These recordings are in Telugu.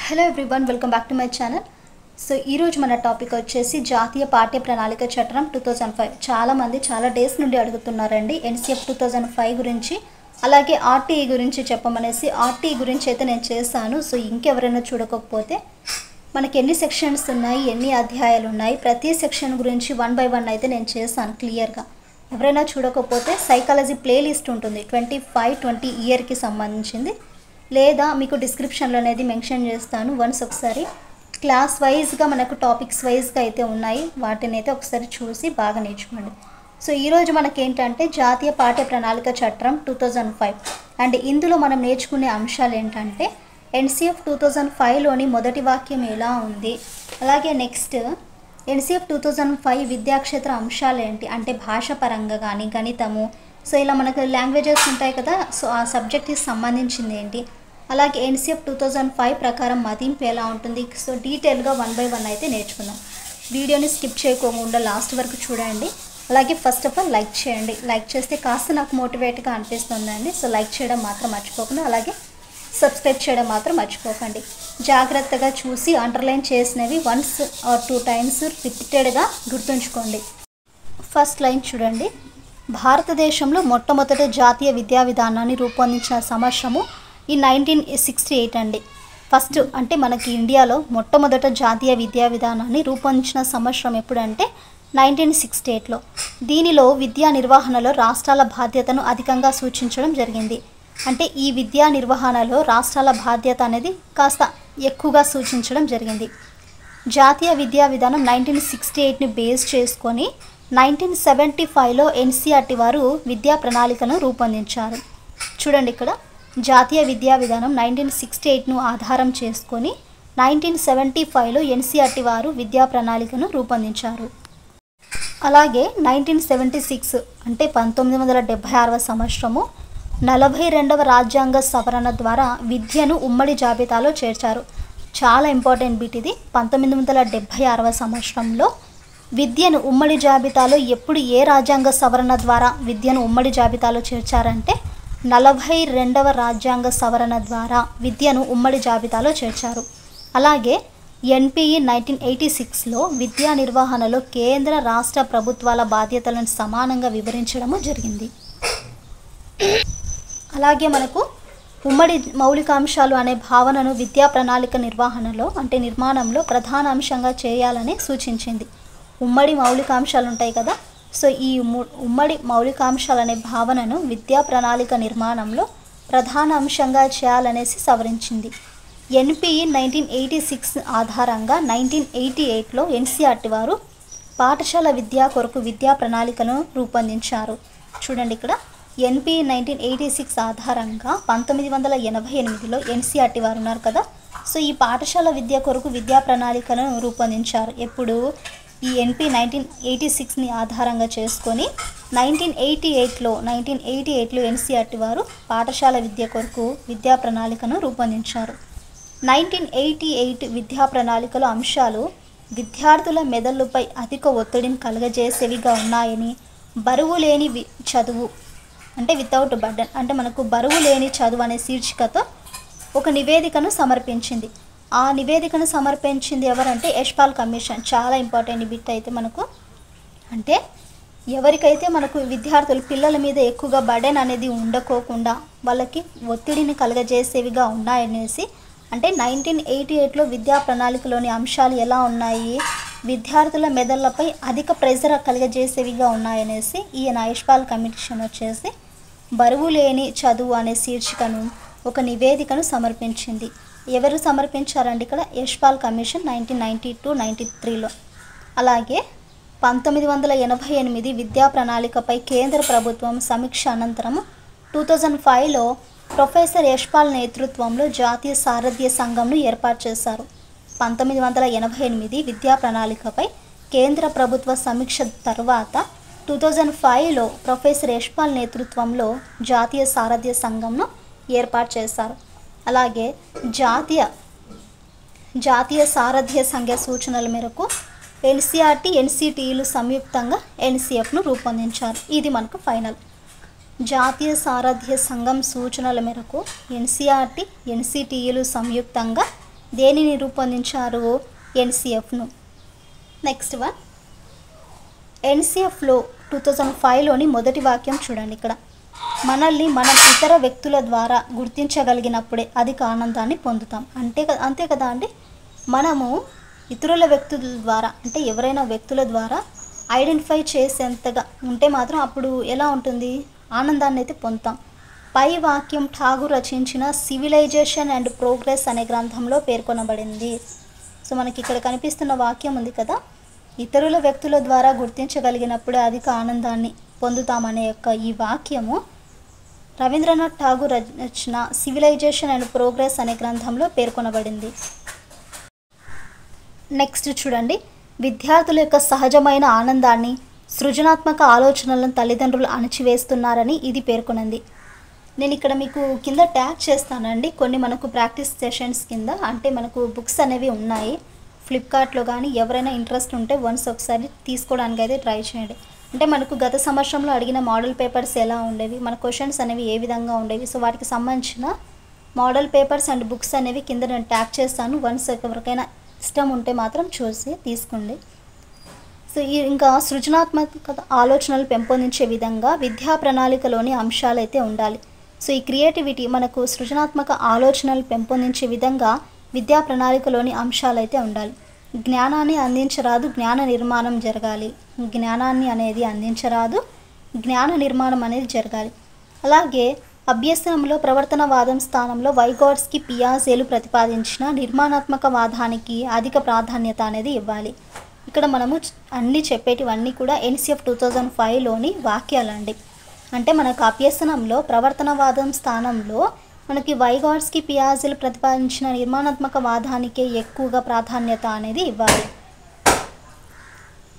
Hello everyone, welcome back to my channel. So ఈరోజు మన టాపిక్ వచ్చేసి జాతీయ పాఠ్య ప్రణాళిక చట్టం 2005. చాలామంది చాలా డేస్ నుండి అడుగుతున్నారండి ఎన్సిఎఫ్ 2005 గురించి, అలాగే ఆర్టీఈ గురించి చెప్పమనేసి. ఆర్టీఈ గురించి అయితే నేను చేశాను. సో ఇంకెవరైనా చూడకపోతే మనకి ఎన్ని సెక్షన్స్ ఉన్నాయి, ఎన్ని అధ్యాయాలు ఉన్నాయి, ప్రతి సెక్షన్ గురించి 1 by 1 అయితే నేను చేశాను క్లియర్గా. ఎవరైనా చూడకపోతే సైకాలజీ ప్లేలిస్ట్ ఉంటుంది 25-20 ఇయర్కి సంబంధించింది, లేదా మీకు డిస్క్రిప్షన్లో అనేది మెన్షన్ చేస్తాను. వన్స్ ఒకసారి క్లాస్ వైజ్గా మనకు టాపిక్స్ వైజ్గా అయితే ఉన్నాయి, వాటిని అయితే ఒకసారి చూసి బాగా నేర్చుకోండి. సో ఈరోజు మనకేంటంటే జాతీయ పాఠ్య ప్రణాళిక చట్టం 2005 అండ్ ఇందులో మనం నేర్చుకునే అంశాలు ఏంటంటే ఎన్సిఎఫ్ 2005లోని మొదటి వాక్యం ఎలా ఉంది, అలాగే నెక్స్ట్ ఎన్సిఎఫ్ 2005 విద్యాక్షేత్ర అంశాలు ఏంటి అంటే భాష పరంగా కానీ గణితము, సో ఇలా మనకు లాంగ్వేజెస్ ఉంటాయి కదా, సో ఆ సబ్జెక్ట్కి సంబంధించింది ఏంటి, అలాగే ఎన్సిఎఫ్ 2005 ప్రకారం మదింపు ఎలా ఉంటుంది. సో డీటెయిల్గా 1 by 1 అయితే నేర్చుకుందాం. వీడియోని స్కిప్ చేయకుండా లాస్ట్ వరకు చూడండి. అలాగే ఫస్ట్ ఆఫ్ ఆల్ లైక్ చేయండి. లైక్ చేస్తే కాస్త నాకు మోటివేట్గా అనిపిస్తుందండి. సో లైక్ చేయడం మాత్రం మర్చిపోకుండా, అలాగే సబ్స్క్రైబ్ చేయడం మాత్రం మర్చిపోకండి. జాగ్రత్తగా చూసి అండర్లైన్ చేసినవి 1 or 2 times రిపీటెడ్గా గుర్తుంచుకోండి. ఫస్ట్ లైన్ చూడండి. భారతదేశంలో మొట్టమొదటి జాతీయ విద్యా విధానాన్ని రూపొందించిన సంవత్సరము ఈ 1968 అండి. ఫస్ట్ అంటే మనకి ఇండియాలో మొట్టమొదట జాతీయ విద్యా విధానాన్ని రూపొందించిన సంవత్సరం ఎప్పుడంటే 1968లో. దీనిలో విద్యా నిర్వహణలో రాష్ట్రాల బాధ్యతను అధికంగా సూచించడం జరిగింది. అంటే ఈ విద్యా నిర్వహణలో రాష్ట్రాల బాధ్యత అనేది కాస్త ఎక్కువగా సూచించడం జరిగింది. జాతీయ విద్యా విధానం 1968ని బేస్ చేసుకొని 1975లో ఎన్సిఆర్టీ వారు విద్యా ప్రణాళికను రూపొందించారు. చూడండి, ఇక్కడ జాతీయ విద్యా విధానం 1968ను ఆధారం చేసుకొని 1975లో ఎన్సిఆర్టీ వారు విద్యా ప్రణాళికను రూపొందించారు. అలాగే 1976 అంటే 1976వ సంవత్సరము 42వ రాజ్యాంగ సవరణ ద్వారా విద్యను ఉమ్మడి జాబితాలో చేర్చారు. చాలా ఇంపార్టెంట్ బిట్ ఇది. 1976వ సంవత్సరంలో విద్యను ఉమ్మడి జాబితాలో ఎప్పుడు ఏ రాజ్యాంగ సవరణ ద్వారా విద్యను ఉమ్మడి జాబితాలో చేర్చారంటే 42వ రాజ్యాంగ సవరణ ద్వారా విద్యను ఉమ్మడి జాబితాలో చేర్చారు. అలాగే ఎన్పిఈ 1986లో విద్యా నిర్వహణలో కేంద్ర రాష్ట్ర ప్రభుత్వాల బాధ్యతలను సమానంగా వివరించడము జరిగింది. అలాగే మనకు ఉమ్మడి మౌలికాంశాలు అనే భావనను విద్యా ప్రణాళిక నిర్వహణలో అంటే నిర్మాణంలో ప్రధాన అంశంగా చేయాలని సూచించింది. ఉమ్మడి మౌలికాంశాలు ఉంటాయి కదా, సో ఈ ఉమ్మడి మౌలికాంశాలు అనే భావనను విద్యా ప్రణాళిక నిర్మాణంలో ప్రధాన అంశంగా చేయాలనేసి సవరించింది. ఎన్పిఈ 1986 ఆధారంగా 1988లో ఎన్సిఆర్టీ వారు పాఠశాల విద్యా కొరకు విద్యా ప్రణాళికను రూపొందించారు. చూడండి, ఇక్కడ ఎన్పిఈ 1986 ఆధారంగా 1988లో ఎన్సిఆర్టీ వారు ఉన్నారు కదా, సో ఈ పాఠశాల విద్య కొరకు విద్యా ప్రణాళికను రూపొందించారు. ఎప్పుడు ఈ ఎన్పి 1986ని ఆధారంగా చేసుకొని 1988లో ఎన్సిఆర్టీ వారు పాఠశాల విద్య కొరకు విద్యా ప్రణాళికను రూపొందించారు. 1988 విద్యా ప్రణాళికలో అంశాలు విద్యార్థుల మెదళ్ళపై అధిక ఒత్తిడిని కలుగజేసేవిగా ఉన్నాయని, బరువు లేని చదువు అంటే వితౌట్ బర్డెన్ అంటే మనకు బరువు లేని చదువు అనే శీర్షికతో ఒక నివేదికను సమర్పించింది. ఆ నివేదికను సమర్పించింది ఎవరంటే యశ్పాల్ కమిషన్. చాలా ఇంపార్టెంట్ బిట్ అయితే మనకు, అంటే ఎవరికైతే మనకు విద్యార్థులు పిల్లల మీద ఎక్కువగా బర్డెన్ అనేది ఉండకోకుండా వాళ్ళకి ఒత్తిడిని కలుగజేసేవిగా ఉన్నాయనేసి, అంటే 1988లో విద్యా ప్రణాళికలోని అంశాలు ఎలా ఉన్నాయి, విద్యార్థుల మెదళ్లపై అధిక ప్రెజర్ కలుగజేసేవిగా ఉన్నాయనేసి ఈయన యశ్పాల్ కమిషన్ వచ్చేసి బరువు లేని చదువు అనే శీర్షికను ఒక నివేదికను సమర్పించింది. ఎవరు సమర్పించారండి ఇక్కడ? యశ్పాల్ కమిషన్ 1992-93లో. అలాగే 1988 విద్యా ప్రణాళికపై కేంద్ర ప్రభుత్వం సమీక్ష అనంతరం 2005లో ప్రొఫెసర్ యశ్పాల్ నేతృత్వంలో జాతీయ సారథ్య సంఘంను ఏర్పాటు చేశారు. 1988 విద్యా ప్రణాళికపై కేంద్ర ప్రభుత్వ సమీక్ష తర్వాత 2005లో ప్రొఫెసర్ యశ్పాల్ నేతృత్వంలో జాతీయ సారథ్య సంఘంను ఏర్పాటు చేశారు. అలాగే జాతీయ సారథ్య సంఘ సూచనల మేరకు ఎన్సిఆర్టీ ఎన్సిటిఈలు సంయుక్తంగా ఎన్సిఎఫ్ను రూపొందించారు. ఇది మనకు ఫైనల్. జాతీయ సారథ్య సంఘం సూచనల మేరకు ఎన్సిఆర్టీ ఎన్సిటిఈలు సంయుక్తంగా దేనిని రూపొందించారు? ఎన్సిఎఫ్ను. నెక్స్ట్ వన్, ఎన్సిఎఫ్లో 2005లోని మొదటి వాక్యం చూడండి. ఇక్కడ మనల్ని మనం ఇతర వ్యక్తుల ద్వారా గుర్తించగలిగినప్పుడే అధిక ఆనందాన్ని పొందుతాం. అంతే కదా అండి. మనము ఇతరుల వ్యక్తుల ద్వారా అంటే ఎవరైనా వ్యక్తుల ద్వారా ఐడెంటిఫై చేసేంతగా ఉంటే మాత్రం అప్పుడు ఎలా ఉంటుంది? ఆనందాన్ని అయితే పొందుతాం. పై వాక్యం ఠాగూర్ రచించిన సివిలైజేషన్ అండ్ ప్రోగ్రెస్ అనే గ్రంథంలో పేర్కొనబడింది. సో మనకి ఇక్కడ కనిపిస్తున్న వాక్యం ఉంది కదా, ఇతరుల వ్యక్తుల ద్వారా గుర్తించగలిగినప్పుడే అధిక ఆనందాన్ని పొందుతామనే ఈ వాక్యము రవీంద్రనాథ్ ఠాగూర్ రచన సివిలైజేషన్ అండ్ ప్రోగ్రెస్ అనే గ్రంథంలో పేర్కొనబడింది. నెక్స్ట్ చూడండి, విద్యార్థుల యొక్క సహజమైన ఆనందాన్ని, సృజనాత్మక ఆలోచనలను తల్లిదండ్రులు అణచివేస్తున్నారని ఇది పేర్కొనంది. నేను ఇక్కడ మీకు కింద ట్యాగ్ చేస్తానండి కొన్ని మనకు ప్రాక్టీస్ సెషన్స్ కింద. అంటే మనకు బుక్స్ అనేవి ఉన్నాయి ఫ్లిప్కార్ట్లో, కానీ ఎవరైనా ఇంట్రెస్ట్ ఉంటే వన్స్ ఒకసారి తీసుకోవడానికి అయితే ట్రై చేయండి. అంటే మనకు గత సంవత్సరంలో అడిగిన మోడల్ పేపర్స్ ఎలా ఉండేవి, మన క్వశ్చన్స్ అనేవి ఏ విధంగా ఉండేవి, సో వాటికి సంబంధించిన మోడల్ పేపర్స్ అండ్ బుక్స్ అనేవి కింద నేను ట్యాగ్ చేస్తాను. వన్స్ ఎవరికైనా ఇష్టం ఉంటే మాత్రం చూసి తీసుకోండి. సో ఇంకా సృజనాత్మక ఆలోచనలు పెంపొందించే విధంగా విద్యా ప్రణాళికలోని అంశాలు అయితే ఉండాలి. సో ఈ క్రియేటివిటీ మనకు సృజనాత్మక ఆలోచనలు పెంపొందించే విధంగా విద్యా ప్రణాళికలోని అంశాలు అయితే ఉండాలి. జ్ఞానాన్ని అందించరాదు, జ్ఞాన నిర్మాణం జరగాలి. జ్ఞానాన్ని అనేది అందించరాదు, జ్ఞాన నిర్మాణం అనేది జరగాలి. అలాగే అభ్యసనంలో ప్రవర్తనవాదం స్థానంలో వైగోట్స్కి, పియాజేలు ప్రతిపాదించిన నిర్మాణాత్మక వాదానికి అధిక ప్రాధాన్యత అనేది ఇవ్వాలి. ఇక్కడ మనము అన్నీ చెప్పేటివన్నీ కూడా ఎన్సిఎఫ్ 2005లోని వాక్యాలండి. అంటే మనకు అభ్యసనంలో ప్రవర్తనవాదం స్థానంలో మనకి వైగోట్స్కి, పియాజేలు ప్రతిపాదించిన నిర్మాణాత్మక వాదానికే ఎక్కువగా ప్రాధాన్యత అనేది ఇవ్వాలి.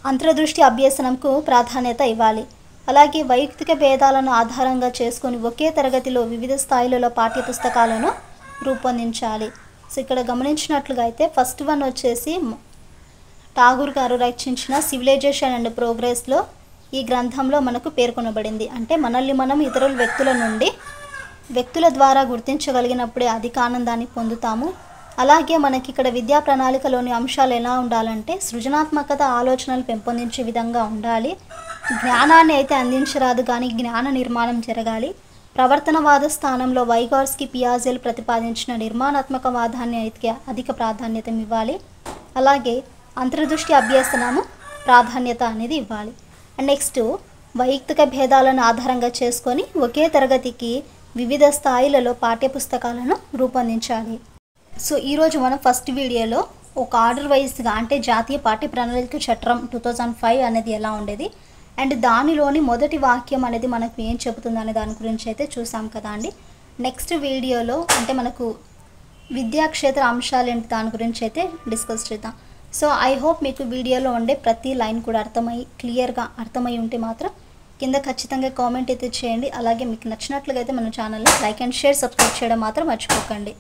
అంతర్దృష్టి అభ్యసనంకు ప్రాధాన్యత ఇవ్వాలి. అలాగే వైయక్తిక భేదాలను ఆధారంగా చేసుకొని ఒకే తరగతిలో వివిధ స్థాయిలలో పాఠ్యపుస్తకాలను రూపొందించాలి. సో ఇక్కడ గమనించినట్లుగా అయితే ఫస్ట్ వన్ వచ్చేసి ఠాగూర్ గారు రచించిన సివిలైజేషన్ అండ్ ప్రోగ్రెస్లో ఈ గ్రంథంలో మనకు పేర్కొనబడింది. అంటే మనల్ని మనం ఇతరుల వ్యక్తుల ద్వారా గుర్తించగలిగినప్పుడే అధిక ఆనందాన్ని పొందుతాము. అలాగే మనకి ఇక్కడ విద్యా ప్రణాళికలోని అంశాలు ఎలా ఉండాలంటే సృజనాత్మకత ఆలోచనలు పెంపొందించే విధంగా ఉండాలి. జ్ఞానాన్ని అయితే అందించరాదు కానీ జ్ఞాన నిర్మాణం జరగాలి. ప్రవర్తనవాద స్థానంలో వైగోట్స్కి, పియాజేలు ప్రతిపాదించిన నిర్మాణాత్మక వాదాన్ని అయితే అధిక ప్రాధాన్యత ఇవ్వాలి. అలాగే అంతర్దృష్టి అభ్యసనము ప్రాధాన్యత అనేది ఇవ్వాలి. అండ్ నెక్స్ట్ వైయక్తిక భేదాలను ఆధారంగా చేసుకొని ఒకే తరగతికి వివిధ స్థాయిలలో పాఠ్యపుస్తకాలను రూపొందించాలి. సో ఈరోజు మనం ఫస్ట్ వీడియోలో ఒక ఆర్డర్ వైజ్గా అంటే జాతీయ పాఠ్య ప్రణాళిక చట్టం 2005 అనేది ఎలా ఉండేది అండ్ దానిలోని మొదటి వాక్యం అనేది మనకు ఏం చెబుతుంది అనే దాని గురించి అయితే చూసాం కదా అండి. నెక్స్ట్ వీడియోలో అంటే మనకు విద్యాక్షేత్ర అంశాలు ఏంటి దాని గురించి అయితే డిస్కస్ చేద్దాం. సో ఐ హోప్ మీకు వీడియోలో ఉండే ప్రతి లైన్ కూడా క్లియర్గా అర్థమై ఉంటే మాత్రం కింద ఖచ్చితంగా కామెంట్ అయితే చేయండి. అలాగే మీకు నచ్చినట్లుగా అయితే మన ఛానల్ని లైక్ అండ్ షేర్, సబ్స్క్రైబ్ చేయడం మాత్రం మర్చిపోకండి.